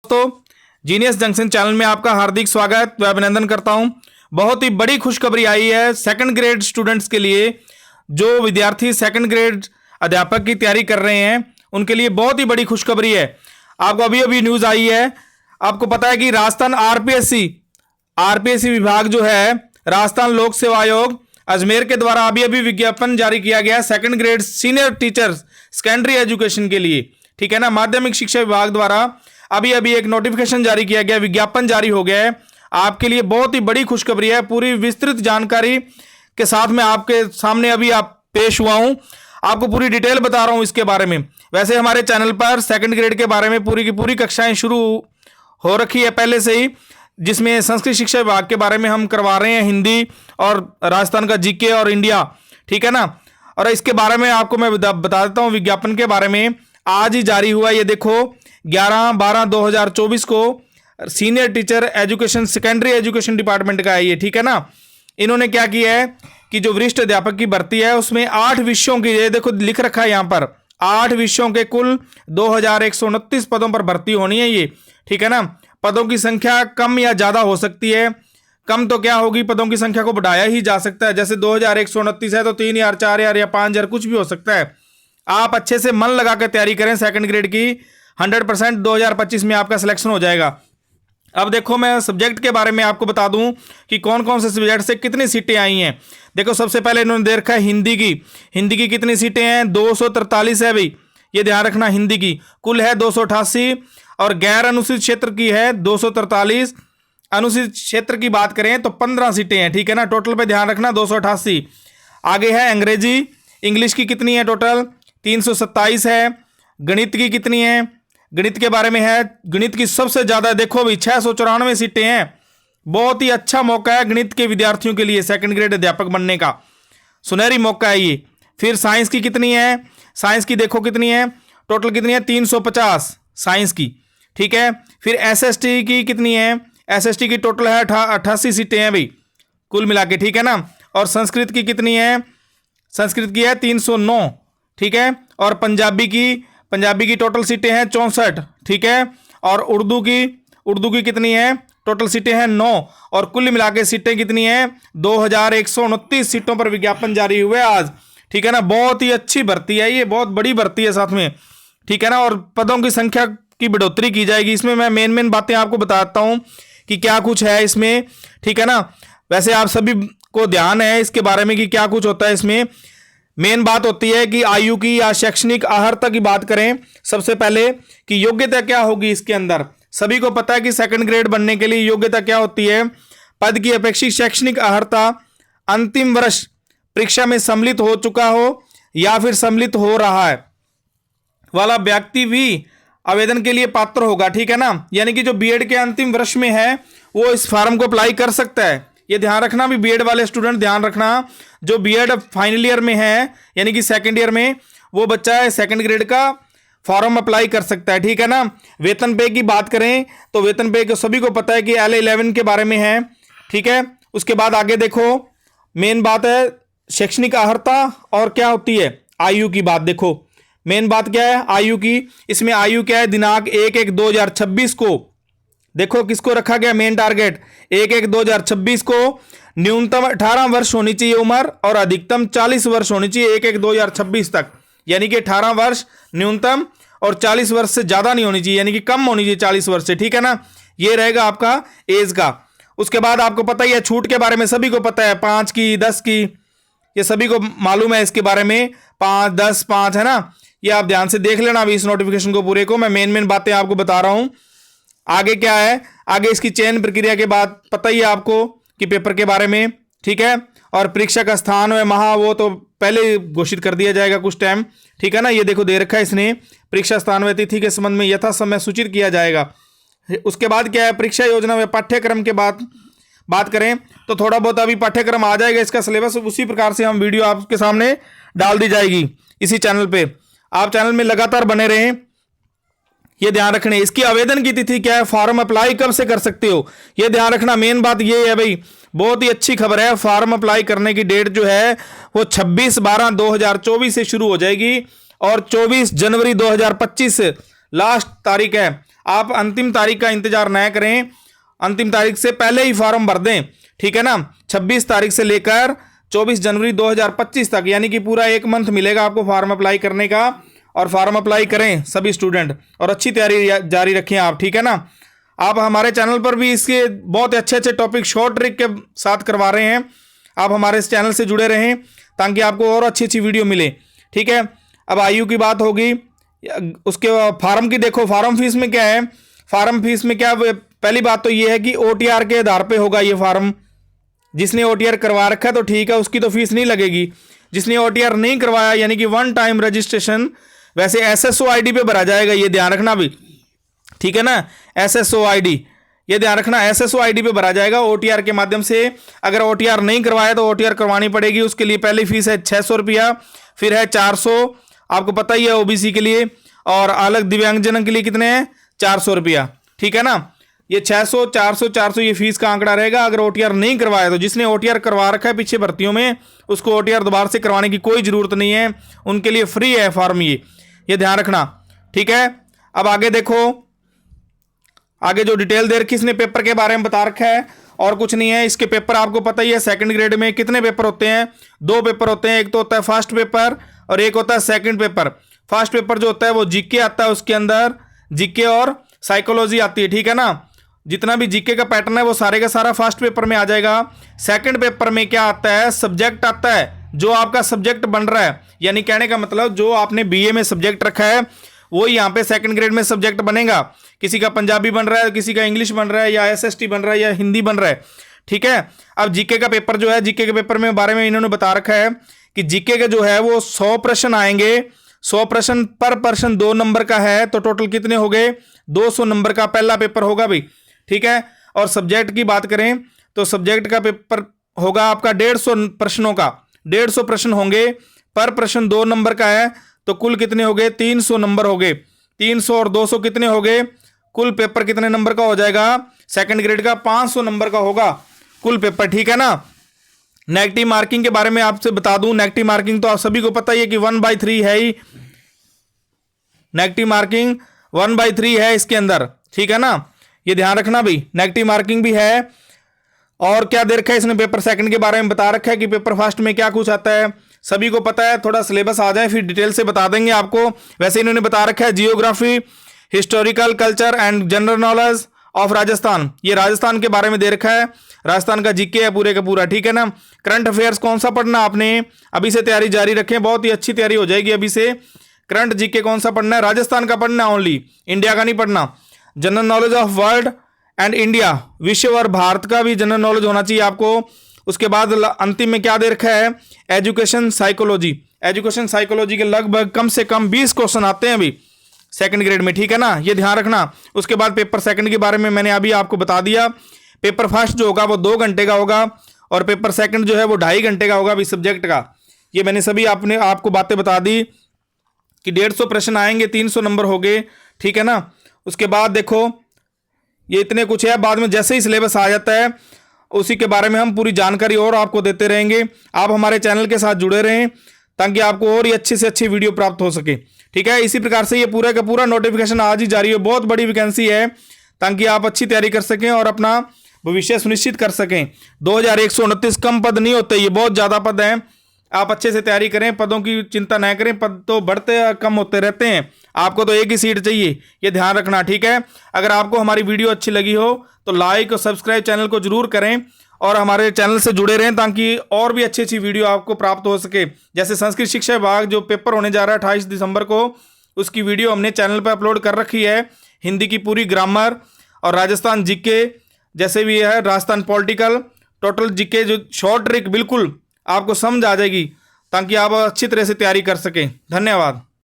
दोस्तों, genius junction channel में आपका हार्दिक स्वागत व अभिनंदन करता हूं। बहुत ही बड़ी खुशखबरी आई है सेकंड ग्रेड स्टूडेंट्स के लिए। जो विद्यार्थी सेकंड ग्रेड अध्यापक की तैयारी कर रहे हैं उनके लिए बहुत ही बड़ी खुशखबरी है। आपको अभी अभी न्यूज़ आई है। आपको पता है कि राजस्थान आरपीएससी विभाग जो है, राजस्थान लोक सेवा आयोग अजमेर के द्वारा अभी अभी विज्ञापन जारी किया गया second grade senior teachers secondary education के लिए। ठीक है ना, माध्यमिक शिक्षा विभाग द्वारा अभी अभी एक नोटिफिकेशन जारी किया गया, विज्ञापन जारी हो गया है। आपके लिए बहुत ही बड़ी खुशखबरी है। पूरी विस्तृत जानकारी के साथ में आपके सामने अभी आप पेश हुआ हूं। आपको पूरी डिटेल बता रहा हूं इसके बारे में। वैसे हमारे चैनल पर सेकंड ग्रेड के बारे में पूरी की पूरी कक्षाएं शुरू हो रखी है पहले से ही, जिसमें संस्कृत शिक्षा विभाग के बारे में हम करवा रहे हैं, हिंदी और राजस्थान का जीके और इंडिया। ठीक है ना, और इसके बारे में आपको मैं बता देता हूं विज्ञापन के बारे में। आज ही जारी हुआ, ये देखो 11/12/2024 को senior teacher education secondary education department का है ये। ठीक है ना, इन्होंने क्या किया है कि जो वरिष्ठ अध्यापक की भर्ती है उसमें 8 विषयों की, ये देखो लिख रखा है यहाँ पर, 8 विषयों के कुल 2129 पदों पर भर्ती होनी है ये। ठीक है ना, पदों की संख्या कम या ज्यादा हो सकती है। कम तो क्या होगी, पदों की संख्या को बढ़ाया ही जा सकता है। जैसे 2129 है तो 3000, 4000 या 5000 कुछ भी हो सकता है। आप अच्छे से मन लगा कर तैयारी करें सेकंड ग्रेड की, 100% 2025 में आपका सिलेक्शन हो जाएगा। अब देखो, मैं सब्जेक्ट के बारे में आपको बता दूं कि कौन कौन से सब्जेक्ट से कितनी सीटें आई हैं। देखो, सबसे पहले इन्होंने दे रखा है हिंदी की कितनी सीटें हैं, 243 है भाई, ये ध्यान रखना। हिंदी की कुल है 288 और गैर अनुसूचित क्षेत्र की है 243। अनुसूचित क्षेत्र की बात करें तो 15 सीटें हैं। ठीक है ना, टोटल पे ध्यान रखना 288। आगे है अंग्रेजी, इंग्लिश की कितनी है, टोटल 327 है। गणित की कितनी है, गणित के बारे में है, गणित की सबसे ज्यादा, देखो भाई 694 सीटें हैं। बहुत ही अच्छा मौका है गणित के विद्यार्थियों के लिए, सेकंड ग्रेड अध्यापक बनने का सुनहरी मौका है ये। फिर साइंस की कितनी है, साइंस की देखो कितनी है, टोटल कितनी है 350 साइंस की। ठीक है, फिर एसएसटी की कितनी है, एसएसटी की टोटल है 88 सीटें हैं भाई कुल मिला के। ठीक है ना, और संस्कृत की कितनी है, संस्कृत की है 309। ठीक है, और पंजाबी की टोटल सीटें हैं 64। ठीक है, और उर्दू की कितनी है, टोटल सीटें हैं 9। और कुल मिला के सीटें कितनी हैं, 2129 सीटों पर विज्ञापन जारी हुए आज। ठीक है ना, बहुत ही अच्छी भर्ती है ये, बहुत बड़ी भर्ती है साथ में। ठीक है ना, और पदों की संख्या की बढ़ोतरी की जाएगी। इसमें मैं मेन बातें आपको बताता हूं कि क्या कुछ है इसमें। ठीक है ना, वैसे आप सभी को ध्यान है इसके बारे में कि क्या कुछ होता है इसमें। मेन बात होती है कि आयु की या शैक्षणिक अर्हता की बात करें सबसे पहले कि योग्यता क्या होगी इसके अंदर। सभी को पता है कि सेकंड ग्रेड बनने के लिए योग्यता क्या होती है। पद की अपेक्षित शैक्षणिक अर्हता अंतिम वर्ष परीक्षा में सम्मिलित हो चुका हो या फिर सम्मिलित हो रहा है वाला व्यक्ति भी आवेदन के लिए पात्र होगा। ठीक है ना, यानी कि जो बीएड के अंतिम वर्ष में है वो इस फॉर्म को अप्लाई कर सकता है। ये ध्यान रखना भी, बीएड वाले स्टूडेंट ध्यान रखना, जो बीएड फाइनल ईयर में है यानी कि सेकंड ईयर में, वो बच्चा है सेकंड ग्रेड का फॉर्म अप्लाई कर सकता है। ठीक है ना, वेतन पे की बात करें तो वेतन पे सभी को पता है कि L11 के बारे में है। ठीक है, उसके बाद आगे देखो, मेन बात है शैक्षणिक अर्हता और क्या होती है आयु की बात। देखो मेन बात क्या है आयु की, इसमें आयु क्या है, दिनांक 1/1/2026 को, देखो किसको रखा गया मेन टारगेट, 1/1/2026 को न्यूनतम 18 वर्ष होनी चाहिए उम्र और अधिकतम 40 वर्ष होनी चाहिए 1/1/2026 तक। यानी कि 18 वर्ष न्यूनतम और 40 वर्ष से ज्यादा नहीं होनी चाहिए, यानी कि कम होनी चाहिए 40 वर्ष से। ठीक है ना, ये रहेगा आपका एज का। उसके बाद आपको पता ही है छूट के बारे में, सभी को पता है 5 की 10 की, ये सभी को मालूम है इसके बारे में, 5 10 5 है ना। ये आप ध्यान से देख लेना अभी इस नोटिफिकेशन को पूरे को, मैं मेन बातें आपको बता रहा हूं। आगे क्या है, आगे इसकी चयन प्रक्रिया के बाद पता ही है आपको कि पेपर के बारे में। ठीक है, और परीक्षा का स्थान व महा वो तो पहले घोषित कर दिया जाएगा कुछ टाइम। ठीक है ना, ये देखो दे रखा है इसने, परीक्षा स्थान व तिथि के संबंध में यथा समय सूचित किया जाएगा। उसके बाद क्या है, परीक्षा योजना व पाठ्यक्रम के बाद बात करें तो थोड़ा बहुत अभी पाठ्यक्रम आ जाएगा, इसका सिलेबस उसी प्रकार से हम वीडियो आपके सामने डाल दी जाएगी इसी चैनल पे। आप चैनल में लगातार बने रहें, ये ध्यान रखना। इसकी आवेदन की तिथि क्या है, फॉर्म अप्लाई कब से कर सकते हो, ये ध्यान रखना। मेन बात ये है भाई, बहुत ही अच्छी खबर है, फॉर्म अप्लाई करने की डेट जो है वो 26/12/2024 से शुरू हो जाएगी और 24 जनवरी 2025 लास्ट तारीख है। आप अंतिम तारीख का इंतजार न करें, अंतिम तारीख से पहले ही फॉर्म भर दें, ठीक है ना। 26 तारीख से लेकर 24 जनवरी 2025 तक, यानी कि पूरा 1 मंथ मिलेगा आपको फॉर्म अप्लाई करने का। और फॉर्म अप्लाई करें सभी स्टूडेंट, और अच्छी तैयारी जारी रखें आप, ठीक है ना। आप हमारे चैनल पर भी इसके बहुत अच्छे अच्छे टॉपिक शॉर्ट ट्रिक के साथ करवा रहे हैं। आप हमारे इस चैनल से जुड़े रहें ताकि आपको और अच्छी अच्छी वीडियो मिले, ठीक है। अब आयु की बात होगी, उसके फार्म की देखो, फार्म फीस में क्या है। फार्म फीस में क्या, पहली बात तो ये है कि OTR के आधार पे होगा ये फार्म। जिसने OTR करवा रखा है तो ठीक है, उसकी तो फीस नहीं लगेगी। जिसने OTR नहीं करवाया, यानी कि 1 टाइम रजिस्ट्रेशन, वैसे SSO ID पे भरा जाएगा, ये ध्यान रखना भी, ठीक है ना। SSO ID, ये ध्यान रखना, SSO ID पे भरा जाएगा OTR के माध्यम से। अगर OTR नहीं करवाया तो OTR करवानी पड़ेगी। उसके लिए पहली फीस है 600 रुपया, फिर है 400, आपको पता ही है OBC के लिए, और अलग दिव्यांगजन के लिए कितने हैं, 400 रुपया, ठीक है ना। ये 600 400 400 ये फीस का आंकड़ा रहेगा अगर OTR नहीं करवाया तो। जिसने OTR करवा रखा है पीछे भर्तियों में, उसको OTR दोबारा से करवाने की कोई ज़रूरत नहीं है, उनके लिए फ्री है फॉर्म, ये ध्यान रखना, ठीक है। अब आगे देखो, आगे जो डिटेल दे रखी इसने पेपर के बारे में बता रखा है, और कुछ नहीं है। इसके पेपर आपको पता ही है, सेकंड ग्रेड में कितने पेपर होते हैं, 2 पेपर होते हैं। एक तो होता है फर्स्ट पेपर और एक होता है सेकंड पेपर। फर्स्ट पेपर जो होता है वो जीके आता है, उसके अंदर जीके और साइकोलॉजी आती है, ठीक है ना। जितना भी जीके का पैटर्न है वो सारे का सारा फर्स्ट पेपर में आ जाएगा। सेकंड पेपर में क्या आता है, सब्जेक्ट आता है, जो आपका सब्जेक्ट बन रहा है, यानी कहने का मतलब जो आपने BA में सब्जेक्ट रखा है वो यहाँ पे सेकंड ग्रेड में सब्जेक्ट बनेगा। किसी का पंजाबी बन रहा है, किसी का इंग्लिश बन रहा है, या SST बन रहा है, या हिंदी बन रहा है, ठीक है। अब जीके का पेपर जो है, जीके के पेपर में बारे में इन्होंने बता रखा है कि जीके का जो है वो 100 प्रश्न आएंगे। 100 प्रश्न पर प्रश्न 2 नंबर का है, तो टोटल कितने हो गए, 200 नंबर का पहला पेपर होगा भाई, ठीक है। और सब्जेक्ट की बात करें तो सब्जेक्ट का पेपर होगा आपका 150 प्रश्नों का, 150 प्रश्न होंगे, पर प्रश्न 2 नंबर का है, तो कुल कितने हो गए, 300 नंबर हो गए। 300 और 200 कितने हो गए, कुल पेपर कितने नंबर का हो जाएगा, सेकंड ग्रेड का 500 नंबर का होगा कुल पेपर, ठीक है ना। नेगेटिव मार्किंग के बारे में आपसे बता दूं, नेगेटिव मार्किंग तो आप सभी को पता ही है कि 1/3 है ही, नेगेटिव मार्किंग 1/3 है इसके अंदर, ठीक है ना। ये ध्यान रखना भी, नेगेटिव मार्किंग भी है। और क्या दे रखा है इसने, पेपर सेकंड के बारे में बता रखा है कि पेपर फर्स्ट में क्या कुछ आता है, सभी को पता है। थोड़ा सिलेबस आ जाए फिर डिटेल से बता देंगे आपको। वैसे इन्होंने बता रखा है geography, historical, culture and general knowledge of Rajasthan, ये राजस्थान के बारे में दे रखा है। राजस्थान का जीके है पूरे का पूरा, ठीक है ना। करंट अफेयर्स कौन सा पढ़ना आपने, अभी से तैयारी जारी रखें, बहुत ही अच्छी तैयारी हो जाएगी अभी से। करंट जीके कौन सा पढ़ना है, राजस्थान का पढ़ना है ओनली, इंडिया का नहीं पढ़ना। General knowledge of world and India, विश्व और भारत का भी जनरल नॉलेज होना चाहिए आपको। उसके बाद अंतिम में क्या दे रखा है, एजुकेशन साइकोलॉजी। एजुकेशन साइकोलॉजी के लगभग कम से कम 20 क्वेश्चन आते हैं अभी सेकंड ग्रेड में, ठीक है ना, ये ध्यान रखना। उसके बाद पेपर सेकंड के बारे में मैंने अभी आपको बता दिया। पेपर फर्स्ट जो होगा वो 2 घंटे का होगा, और पेपर सेकंड जो है वो 2.5 घंटे का होगा अभी सब्जेक्ट का। ये मैंने सभी आपको बातें बता दी कि 150 प्रश्न आएंगे, 300 नंबर हो गए, ठीक है ना। उसके बाद देखो ये इतने कुछ है, बाद में जैसे ही सिलेबस आ जाता है उसी के बारे में हम पूरी जानकारी और आपको देते रहेंगे। आप हमारे चैनल के साथ जुड़े रहें ताकि आपको और ही अच्छी से अच्छी वीडियो प्राप्त हो सके, ठीक है। इसी प्रकार से ये पूरा का पूरा नोटिफिकेशन आज ही जारी है, बहुत बड़ी वैकेंसी है, ताकि आप अच्छी तैयारी कर सकें और अपना भविष्य सुनिश्चित कर सकें। 2129 कम पद नहीं होते, ये बहुत ज़्यादा पद हैं। आप अच्छे से तैयारी करें, पदों की चिंता न करें, पद तो बढ़ते कम होते रहते हैं, आपको तो एक ही सीट चाहिए, ये ध्यान रखना, ठीक है। अगर आपको हमारी वीडियो अच्छी लगी हो तो लाइक और सब्सक्राइब चैनल को जरूर करें, और हमारे चैनल से जुड़े रहें ताकि और भी अच्छी अच्छी वीडियो आपको प्राप्त हो सके। जैसे संस्कृत शिक्षा विभाग जो पेपर होने जा रहा है 28 दिसंबर को, उसकी वीडियो हमने चैनल पर अपलोड कर रखी है। हिंदी की पूरी ग्रामर और राजस्थान जीके जैसे भी है, राजस्थान पॉलिटिकल, टोटल जीके जो शॉर्ट ट्रिक बिल्कुल आपको समझ आ जाएगी, ताकि आप अच्छी तरह से तैयारी कर सकें। धन्यवाद।